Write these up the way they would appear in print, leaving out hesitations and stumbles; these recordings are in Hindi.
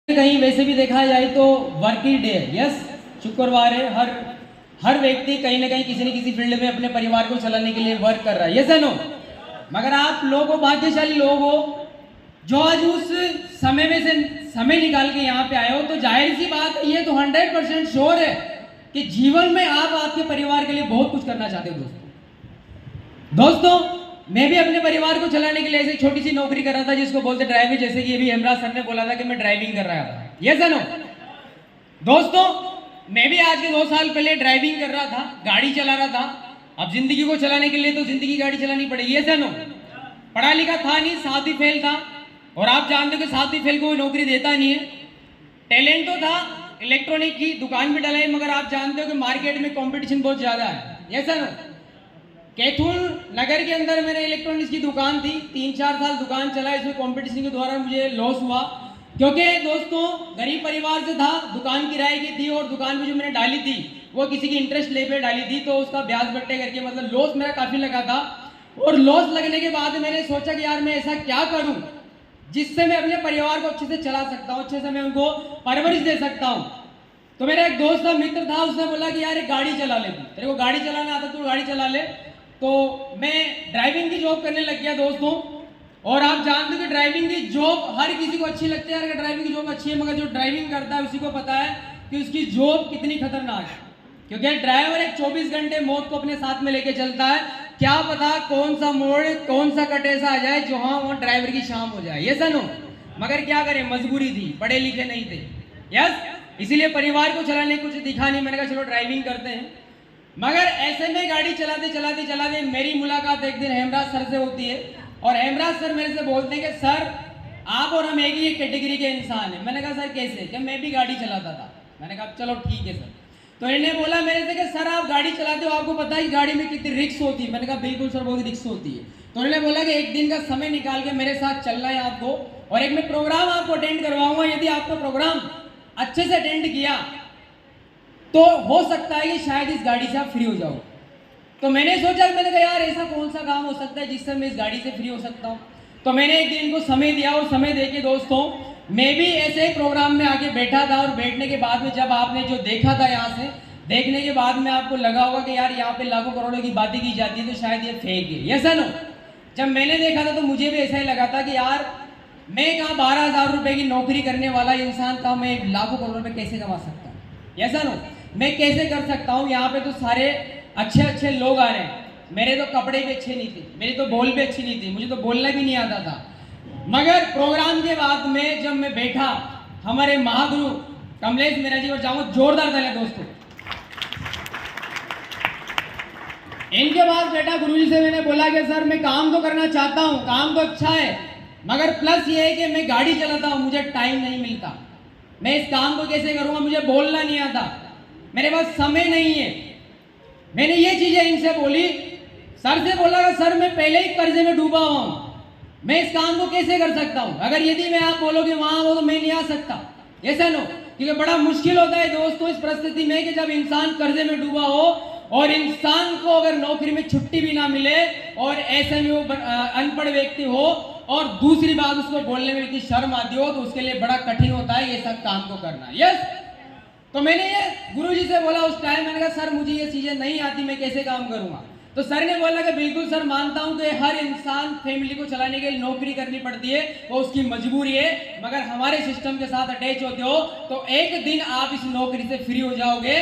कहीं वैसे भी देखा जाए तो वर्किंग डे है। यस, शुक्रवार है। हर व्यक्ति कहीं ना कहीं किसी न किसी फील्ड में अपने परिवार को चलाने के लिए वर्क कर रहा है। यस है नो। मगर आप लोग भाग्यशाली लोग हो जो आज उस समय में से समय निकाल के यहाँ पे आए हो। तो जाहिर सी बात है, ये तो 100% श्योर है कि जीवन में आप आपके परिवार के लिए बहुत कुछ करना चाहते हो। दोस्तों मैं भी अपने परिवार को चलाने के लिए ऐसे छोटी सी नौकरी कर रहा था जिसको बोलते ड्राइविंग, जैसे कि अभी हेमराज सर ने बोला था कि मैं ड्राइविंग कर रहा था। यस है नो। दोस्तों मैं भी आज के 2 साल पहले ड्राइविंग कर रहा था, गाड़ी चला रहा था। अब जिंदगी को चलाने के लिए तो जिंदगी गाड़ी चलानी पड़ेगी। यस है नो। पढ़ा लिखा था नहीं, 7वीं फेल था। और आप जानते हो कि 7वीं फेल को नौकरी देता नहीं है। टैलेंट तो था, इलेक्ट्रॉनिक की दुकान भी डलाई, मगर आप जानते हो कि मार्केट में कंपटीशन बहुत ज्यादा है। यस है नो। कैथूल नगर के अंदर मैंने इलेक्ट्रॉनिक्स की दुकान थी, 3-4 साल दुकान चला। इसमें कंपटीशन के द्वारा मुझे लॉस हुआ, क्योंकि दोस्तों गरीब परिवार से था, दुकान किराए की थी और दुकान भी जो मैंने डाली थी वो किसी की इंटरेस्ट ले पे डाली थी, तो उसका ब्याज बट्टे करके मतलब लॉस मेरा काफी लगा था। और लॉस लगने के बाद मैंने सोचा कि यार मैं ऐसा क्या करूं जिससे मैं अपने परिवार को अच्छे से चला सकता हूं, अच्छे से मैं उनको परवरिश दे सकता हूं। तो मेरा एक दोस्त था, मित्र था, उसने बोला कि यार एक गाड़ी चला ले, तेरे को गाड़ी चलाना आता तो गाड़ी चला ले। तो मैं ड्राइविंग की जॉब करने लग गया दोस्तों। और आप जानते हो कि ड्राइविंग की जॉब हर किसी को अच्छी लगती है, अगर ड्राइविंग की जॉब अच्छी है, मगर जो ड्राइविंग करता है उसी को पता है कि उसकी जॉब कितनी खतरनाक है। क्योंकि ड्राइवर एक 24 घंटे मौत को अपने साथ में लेके चलता है। क्या पता कौन सा मोड़, कौन सा कट ऐसा आ जाए जो हाँ वो ड्राइवर की शाम हो जाए। Yes no. मगर क्या करें, मजबूरी थी, पढ़े लिखे नहीं थे। यस, इसीलिए परिवार को चलाने कुछ दिखा नहीं, मैंने कहा चलो ड्राइविंग करते हैं। मगर ऐसे में गाड़ी चलाते चलाते चलाते मेरी मुलाकात एक दिन हेमराज सर से होती है। और हेमराज सर मेरे से बोलते हैं कि सर आप और हम एक ही कैटेगरी के इंसान हैं। मैंने कहा सर कैसे? कि मैं भी गाड़ी चलाता था। मैंने कहा चलो ठीक है सर। तो इन्होंने बोला मेरे से कि सर आप गाड़ी चलाते हो, आपको पता है गाड़ी में कितनी रिस्क होती है? मैंने कहा बिल्कुल सर, बहुत रिस्क होती है। तो उन्होंने बोला कि एक दिन का समय निकाल के मेरे साथ चलना है आपको, और एक मैं प्रोग्राम आपको अटेंड करवाऊंगा। यदि आपको प्रोग्राम अच्छे से अटेंड किया तो हो सकता है कि शायद इस गाड़ी से आप फ्री हो जाओ। तो मैंने सोचा, मैंने कहा यार ऐसा कौन सा काम हो सकता है जिससे मैं इस गाड़ी से फ्री हो सकता हूँ। तो मैंने एक दिन इनको समय दिया, और समय देके दोस्तों मैं भी ऐसे ही प्रोग्राम में आके बैठा था। और बैठने के बाद में जब आपने जो देखा था, यहाँ से देखने के बाद में आपको लगा होगा कि यार यहाँ पे लाखों करोड़ों की बातें की जाती है तो शायद ये फेक है। Yes no. जब मैंने देखा था तो मुझे भी ऐसा ही लगा था कि यार मैं कहाँ 12,000 रुपए की नौकरी करने वाला इंसान का मैं लाखों करोड़ रुपए कैसे कमा सकता हूँ? Yes no. मैं कैसे कर सकता हूँ? यहाँ पे तो सारे अच्छे अच्छे लोग आ रहे हैं, मेरे तो कपड़े भी अच्छे नहीं थे, मेरी तो बोल भी अच्छी नहीं थी, मुझे तो बोलना भी नहीं आता था। मगर प्रोग्राम के बाद में जब मैं बैठा, हमारे महागुरु कमलेश मीरा जी, और जाऊँ जोरदार तालियां दोस्तों। इनके पास बैठा, गुरुजी से मैंने बोला कि सर मैं काम तो करना चाहता हूँ, काम तो अच्छा है, मगर प्लस ये है कि मैं गाड़ी चलाता हूँ, मुझे टाइम नहीं मिलता। मैं इस काम को कैसे करूँगा? मुझे बोलना नहीं आता, मेरे पास समय नहीं है। मैंने ये चीजें इनसे बोली। सर से बोला कि सर मैं पहले ही कर्जे में डूबा हुआ हूं, मैं इस काम को कैसे कर सकता हूं? अगर यदि मैं आप बोलोगे वहां हो तो मैं नहीं आ सकता। ऐसा नो, क्योंकि बड़ा मुश्किल होता है दोस्तों इस परिस्थिति में कि जब इंसान कर्जे में डूबा हो और इंसान को अगर नौकरी में छुट्टी भी ना मिले, और ऐसे में वो अनपढ़ व्यक्ति हो, और दूसरी बात उसको बोलने में इतनी शर्म आती हो, तो उसके लिए बड़ा कठिन होता है ये सब काम को करना। यस। तो मैंने ये गुरुजी से बोला उस टाइम, मैंने कहा सर मुझे ये चीजें नहीं आती, मैं कैसे काम करूंगा? तो सर ने बोला कि बिल्कुल सर मानता हूं कि हर इंसान फैमिली को चलाने के लिए नौकरी करनी पड़ती है, वो उसकी मजबूरी है, मगर हमारे सिस्टम के साथ अटैच होते हो तो एक दिन आप इस नौकरी से फ्री हो जाओगे।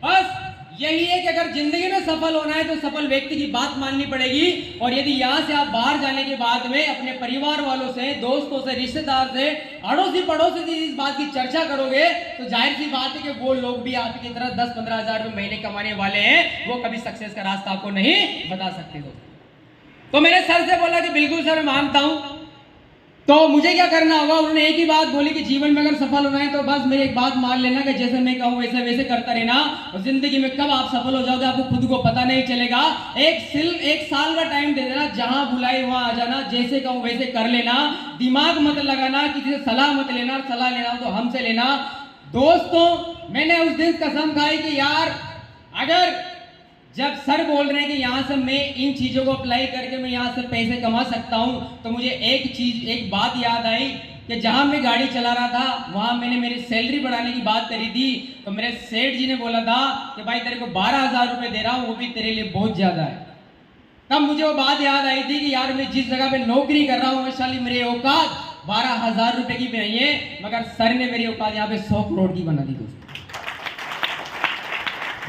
बस यही है कि अगर जिंदगी में सफल होना है तो सफल व्यक्ति की बात माननी पड़ेगी। और यदि यहाँ से आप बाहर जाने के बाद में अपने परिवार वालों से, दोस्तों से, रिश्तेदार से, अड़ोसी पड़ोसी से इस बात की चर्चा करोगे तो जाहिर सी बात है कि वो लोग भी आपकी तरह 10-15 हजार रुपए महीने कमाने वाले हैं, वो कभी सक्सेस का रास्ता आपको नहीं बता सकते। तो मैंने सर से बोला कि बिल्कुल सर मानता हूं, तो मुझे क्या करना होगा? उन्होंने एक ही बात बोली कि जीवन में अगर सफल होना है तो बस मेरी एक बात मान लेना कि जैसे मैं कहूँ वैसे वैसे करता रहना, और जिंदगी में कब आप सफल हो जाओगे आपको खुद को पता नहीं चलेगा। एक साल का टाइम दे देना, जहां बुलाए वहां आ जाना, जैसे कहूँ वैसे कर लेना, दिमाग मत लगाना, किसी से सलाह मत लेना, सलाह लेना तो हमसे लेना। दोस्तों मैंने उस दिन कसम खाई कि यार अगर जब सर बोल रहे हैं कि यहाँ से मैं इन चीजों को अप्लाई करके मैं यहाँ से पैसे कमा सकता हूँ, तो मुझे एक बात याद आई कि जहां मैं गाड़ी चला रहा था वहां मैंने मेरी सैलरी बढ़ाने की बात करी थी, तो मेरे सेठ जी ने बोला था कि भाई तेरे को 12,000 रुपए दे रहा हूं, वो भी तेरे लिए बहुत ज्यादा है। तब मुझे वो बात याद आई थी कि यार मैं जिस जगह पे नौकरी कर रहा हूँ वैशाली मेरी औकात 12,000 रुपए की भी नहीं है, मगर सर ने मेरी औकात यहाँ पे 100 करोड़ की बना दी दोस्तों।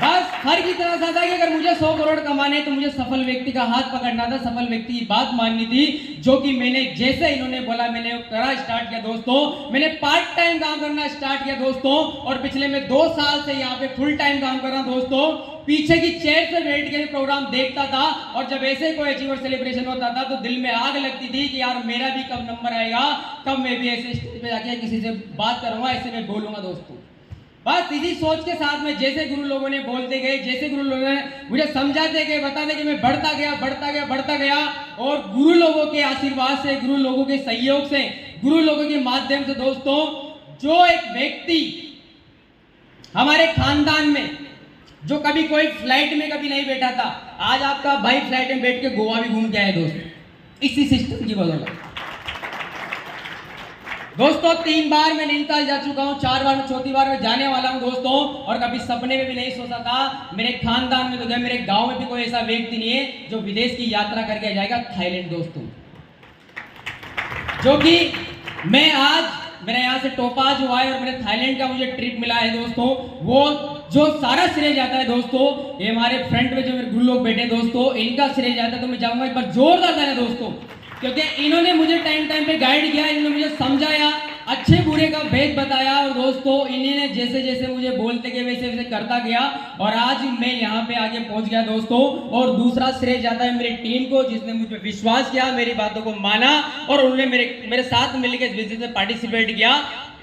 बस फर्क इतना सा था कि अगर मुझे 100 करोड़ कमाने तो मुझे सफल व्यक्ति का हाथ पकड़ना था, सफल व्यक्ति की बात माननी थी, जो कि मैंने जैसे इन्होंने बोला मैंने करा स्टार्ट किया दोस्तों। मैंने पार्ट टाइम काम करना स्टार्ट किया दोस्तों, और पिछले मैं 2 साल से यहाँ पे फुल टाइम काम कर रहा हूँ दोस्तों। पीछे की चेयर पे बैठ के प्रोग्राम देखता था, और जब ऐसे कोई अचीवर सेलिब्रेशन होता था तो दिल में आग लगती थी कि यार मेरा भी कब नंबर आएगा, कब मैं भी ऐसे स्टेज पे जाके किसी से बात करूंगा, ऐसे मैं बोलूंगा दोस्तों। बस इसी सोच के साथ में जैसे गुरु लोगों ने बोलते गए, जैसे गुरु लोगों ने मुझे समझाते गए, बताते कि मैं बढ़ता गया बढ़ता गया बढ़ता गया, और गुरु लोगों के आशीर्वाद से, गुरु लोगों के सहयोग से, गुरु लोगों के माध्यम से दोस्तों, जो एक व्यक्ति हमारे खानदान में जो कभी कोई फ्लाइट में कभी नहीं बैठा था, आज आपका भाई फ्लाइट में बैठ के गोवा भी घूम के आए दोस्तों, इसी सिस्टम की बदौलत। दोस्तों 3 बार मैं नैनीताल जा चुका हूं, 4 बार, 4थी बार मैं जाने वाला हूं दोस्तों, और कभी सपने में भी नहीं सोचा था मेरे खानदान में तो क्या मेरे गांव में भी कोई ऐसा व्यक्ति नहीं है जो विदेश की यात्रा करके जाएगा थाईलैंड दोस्तों। जो कि मैं आज मेरा यहाँ से टोपाज हुआ है और मेरे थाईलैंड का मुझे ट्रिप मिला है दोस्तों, वो जो सारा श्रेय जाता है दोस्तों, ये हमारे फ्रंट में जो मेरे गुरु लोग बैठे दोस्तों, इनका श्रेय जाता है। तो मैं जाऊंगा एक बार जोरदार ताली दोस्तों, क्योंकि इन्होंने मुझे टाइम टाइम पे गाइड किया, इन्होंने मुझे समझाया, अच्छे बुरे का भेद बताया, और दोस्तों इन्होंने जैसे जैसे मुझे बोलते गए वैसे वैसे करता गया, और आज मैं यहाँ पे आगे पहुंच गया दोस्तों। और दूसरा श्रेय जाता है मेरी टीम को, जिसने मुझ पर विश्वास किया, मेरी बातों को माना, और उन्होंने मेरे साथ मिलकर इस बिजनेस में पार्टिसिपेट किया।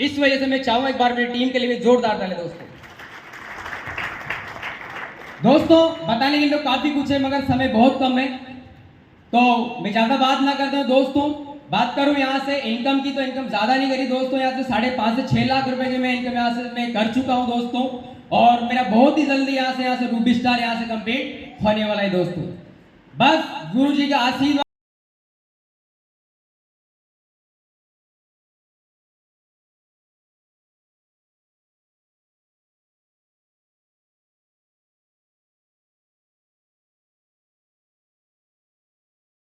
इस वजह से मैं चाहूंगा एक बार मेरी टीम के लिए जोरदार ताली दोस्तों। दोस्तों बताने के लिए काफी कुछ है, मगर समय बहुत कम है, तो मैं ज्यादा बात ना करता हूं दोस्तों। बात करूं यहाँ से इनकम की, तो इनकम ज्यादा नहीं करी दोस्तों, यहाँ से 5.5 से 6 लाख रुपए की मैं इनकम यहाँ से मैं कर चुका हूं दोस्तों, और मेरा बहुत ही जल्दी यहाँ से रूबी स्टार यहाँ से कंप्लीट होने वाला है दोस्तों। बस गुरु जी का आशीर्वाद